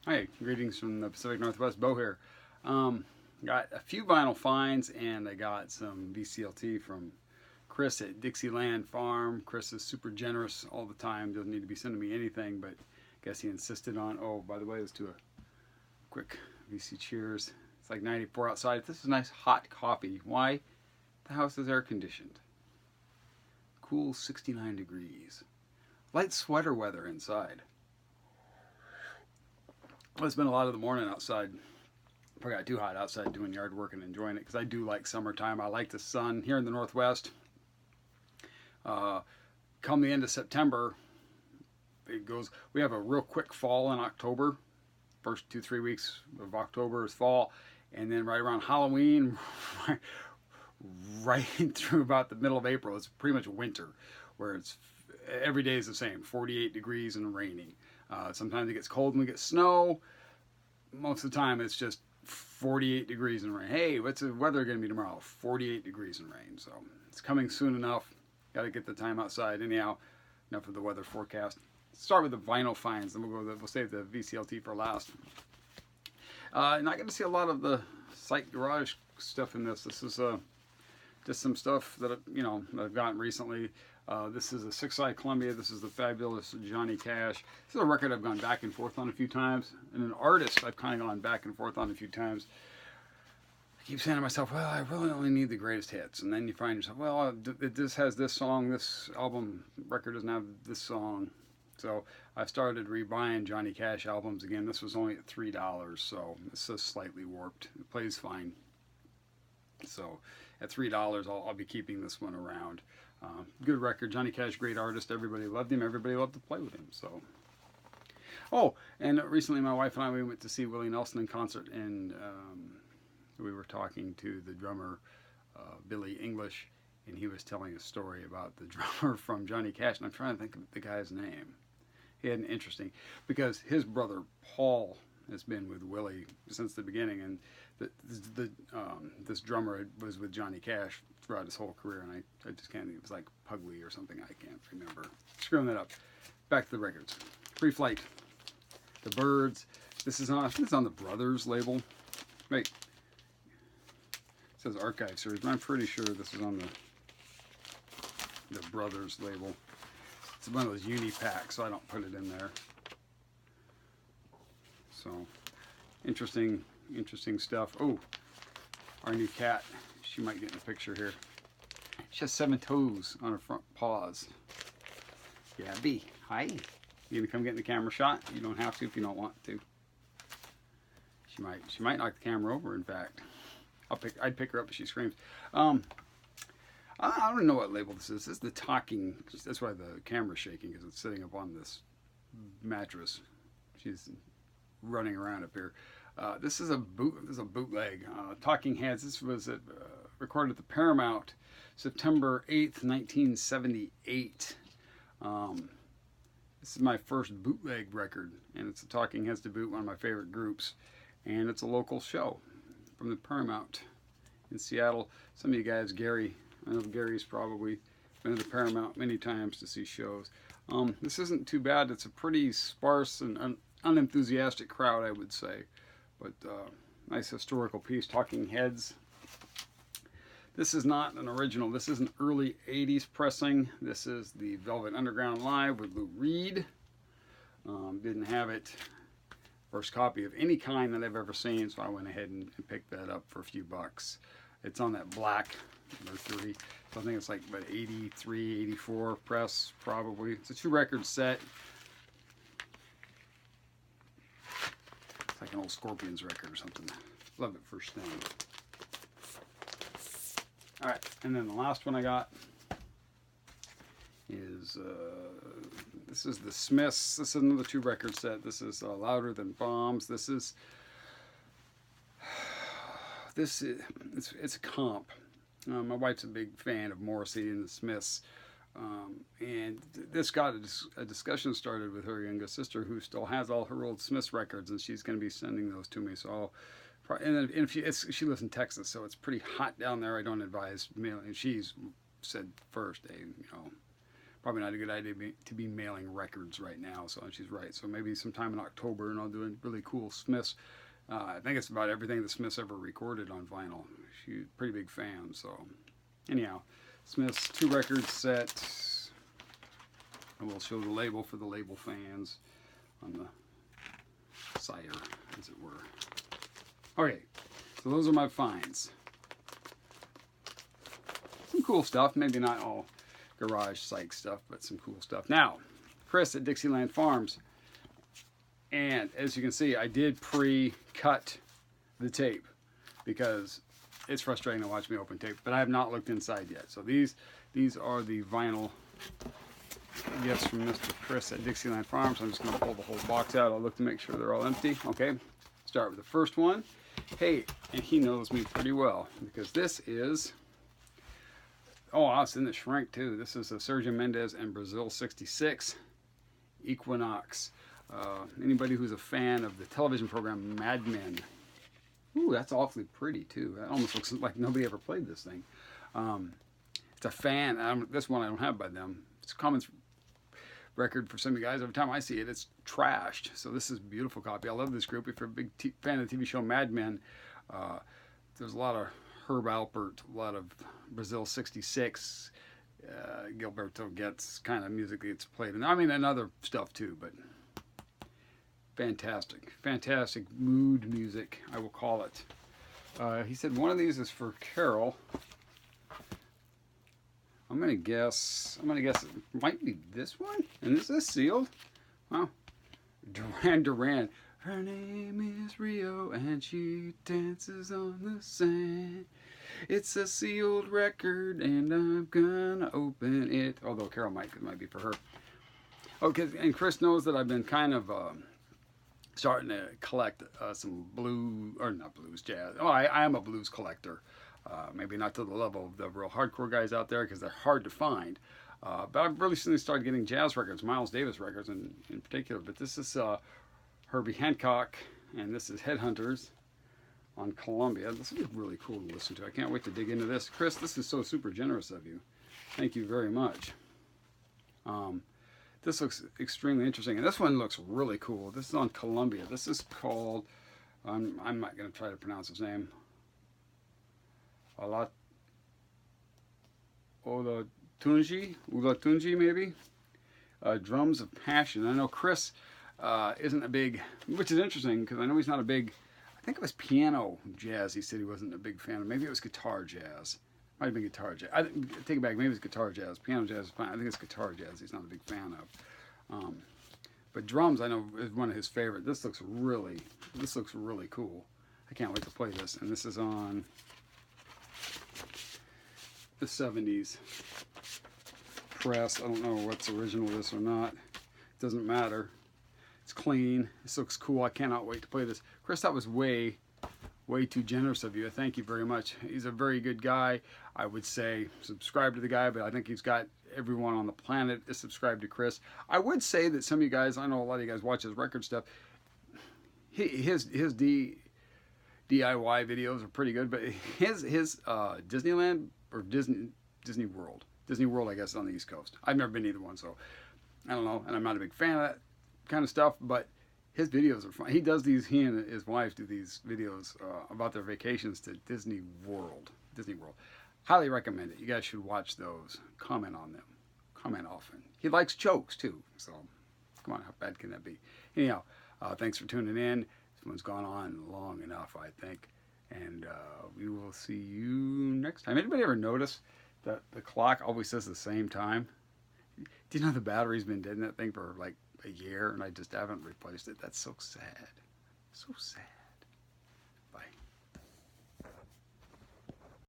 Hi, greetings from the Pacific Northwest. Bo here. Got a few vinyl finds, and I got some VCLT from Chris at Dixieland Farm. Chris is super generous all the time. Doesn't need to be sending me anything, but I guess he insisted on. Oh, by the way, let's do a quick VC cheers. It's like 94 outside. This is nice hot coffee. Why? The house is air conditioned. Cool 69 degrees. Light sweater weather inside. Well, it's been a lot of the morning outside. Probably got too hot outside doing yard work and enjoying it because I do like summertime. I like the sun here in the Northwest. Come the end of September, it goes. We have a real quick fall in October. First 2-3 weeks of October is fall, and then right around Halloween, right through about the middle of April, it's pretty much winter, where it's every day is the same, 48 degrees and raining. Sometimes it gets cold and we get snow. Most of the time it's just 48 degrees and rain. Hey, what's the weather going to be tomorrow? 48 degrees and rain. So it's coming soon enough. Got to get the time outside. Anyhow, enough of the weather forecast. Start with the vinyl finds, then we'll save the VCLT for last. Not going to see a lot of the site garage stuff in this. This is just some stuff that I've gotten recently. This is a 6-side Columbia. This is the fabulous Johnny Cash. This is a record I've gone back and forth on a few times, and an artist I've kind of gone back and forth on a few times. I keep saying to myself, well, I really only need the greatest hits, and then you find yourself, well, this has this song, this album record doesn't have this song. So I started rebuying Johnny Cash albums again. This was only at $3, so it's just slightly warped. It plays fine. So at $3, I'll be keeping this one around. Good record. Johnny Cash, great artist. Everybody loved him. Everybody loved to play with him. So, oh, and recently my wife and I, we went to see Willie Nelson in concert, and we were talking to the drummer, Billy English, and he was telling a story about the drummer from Johnny Cash, and I'm trying to think of the guy's name. He had an interesting, because his brother Paul has been with Willie since the beginning, and this drummer was with Johnny Cash throughout his whole career, and I just can't think. It was like Pugly or something. I can't remember. Screwing that up. Back to the records. Free Flight. The Birds. This is on the Brothers label. Wait. It says Archive Series, but I'm pretty sure this is on the Brothers label. It's one of those uni packs, so I don't put it in there. So, interesting stuff. Oh, our new cat. She might get in the picture here. She has 7 toes on her front paws. Gabby, hi. You gonna come get in the camera shot? You don't have to if you don't want to. She might knock the camera over. In fact, I'd pick her up if she screams. I don't know what label this is. This is the Talking. That's why the camera's shaking, because it's sitting up on this mattress. She's running around up here. This is a bootleg. Talking Heads. This was recorded at the Paramount, September 8th, 1978. This is my first bootleg record, and it's a Talking Heads debut, one of my favorite groups, and it's a local show from the Paramount in Seattle. Some of you guys, Gary, I know Gary's probably been to the Paramount many times to see shows. This isn't too bad. It's a pretty sparse and unenthusiastic crowd, I would say. But nice historical piece, Talking Heads. This is not an original. This is an early 80s pressing. This is the Velvet Underground Live with Lou Reed. Didn't have it. First copy of any kind that I've ever seen, so I went ahead and picked that up for a few bucks. It's on that black Mercury. So I think it's like about 83, 84 press, probably. It's a 2-record set. It's like an old Scorpions record or something. Love it first thing. Alright, and then the last one I got is, this is the Smiths. This is another 2-record set. This is Louder Than Bombs. It's a comp. My wife's a big fan of Morrissey and the Smiths. And this got a discussion started with her youngest sister, who still has all her old Smiths records, and she's going to be sending those to me. So and if she lives in Texas, so it's pretty hot down there. I don't advise mailing. She's said first, hey, probably not a good idea to be mailing records right now. So she's right. So maybe sometime in October, and I'll do a really cool Smiths. I think it's about everything the Smiths ever recorded on vinyl. She's a pretty big fan. So anyhow, Smiths 2 record set. And we'll show the label for the label fans on the sire, as it were. Okay, so those are my finds. Some cool stuff, maybe not all garage psych stuff, but some cool stuff. Now, Chris at Dixieland Farms, and as you can see, I did pre-cut the tape because it's frustrating to watch me open tape, but I have not looked inside yet. So these are the vinyl gifts from Mr. Chris at Dixieland Farms. I'm just going to pull the whole box out. I'll look to make sure they're all empty. Okay, start with the first one. Hey, and he knows me pretty well because this is, oh, it's in the shrink too. This is a Sergio Mendes and Brazil 66 Equinox. Anybody who's a fan of the television program Mad Men. Ooh, that's awfully pretty too. That almost looks like nobody ever played this thing. It's a fan. This one I don't have by them. It's a common record for some of you guys. Every time I see it, it's trashed. So this is a beautiful copy. I love this group. If you're a big fan of the TV show Mad Men, there's a lot of Herb Alpert, a lot of Brazil 66, Gilberto Gets kind of music that's played. And I mean, and other stuff too, but fantastic. Fantastic mood music, I will call it. He said one of these is for Carol. I'm gonna guess it might be this one. And is this sealed? Wow. Duran. Her name is Rio and she dances on the sand. It's a sealed record and I'm gonna open it. Although Carol it might be for her. Okay, and Chris knows that I've been kind of starting to collect some jazz. Oh, I am a blues collector. Maybe not to the level of the real hardcore guys out there because they're hard to find. But I've really recently started getting jazz records, Miles Davis records in particular. But this is Herbie Hancock, and this is Headhunters on Columbia. This is really cool to listen to. I can't wait to dig into this. Chris, this is so super generous of you. Thank you very much. This looks extremely interesting. And this one looks really cool. This is on Columbia. This is called, I'm not going to try to pronounce his name. Olatunji maybe? Drums of Passion. I know Chris isn't a big, which is interesting because I know he's not a big, I think it was piano jazz he said he wasn't a big fan of. Maybe it was guitar jazz. Might have been guitar jazz. I take it back, maybe it's guitar jazz. Piano jazz is fine. I think it's guitar jazz he's not a big fan of. But drums I know is one of his favorite. This looks really cool. I can't wait to play this. And this is on the 70s press. I don't know what's original this or not. It doesn't matter. It's clean. This looks cool. I cannot wait to play this. Chris, that was way too generous of you. Thank you very much. He's a very good guy. I would say subscribe to the guy, but I think he's got everyone on the planet is subscribed to Chris. I would say that some of you guys, I know a lot of you guys watch his record stuff. His DIY videos are pretty good, but his Disneyland or Disney World, I guess, on the East Coast. I've never been to either one, so I don't know, and I'm not a big fan of that kind of stuff, but his videos are fun. He and his wife do these videos about their vacations to Disney World. Highly recommend it. You guys should watch those. Comment on them. Comment often. He likes jokes too, so come on, how bad can that be? Anyhow, thanks for tuning in. This one's gone on long enough, I think, and we will see you next time. Anybody ever notice that the clock always says the same time? Do you know the battery's been dead in that thing for like a year and I just haven't replaced it? That's so sad. So sad. Bye.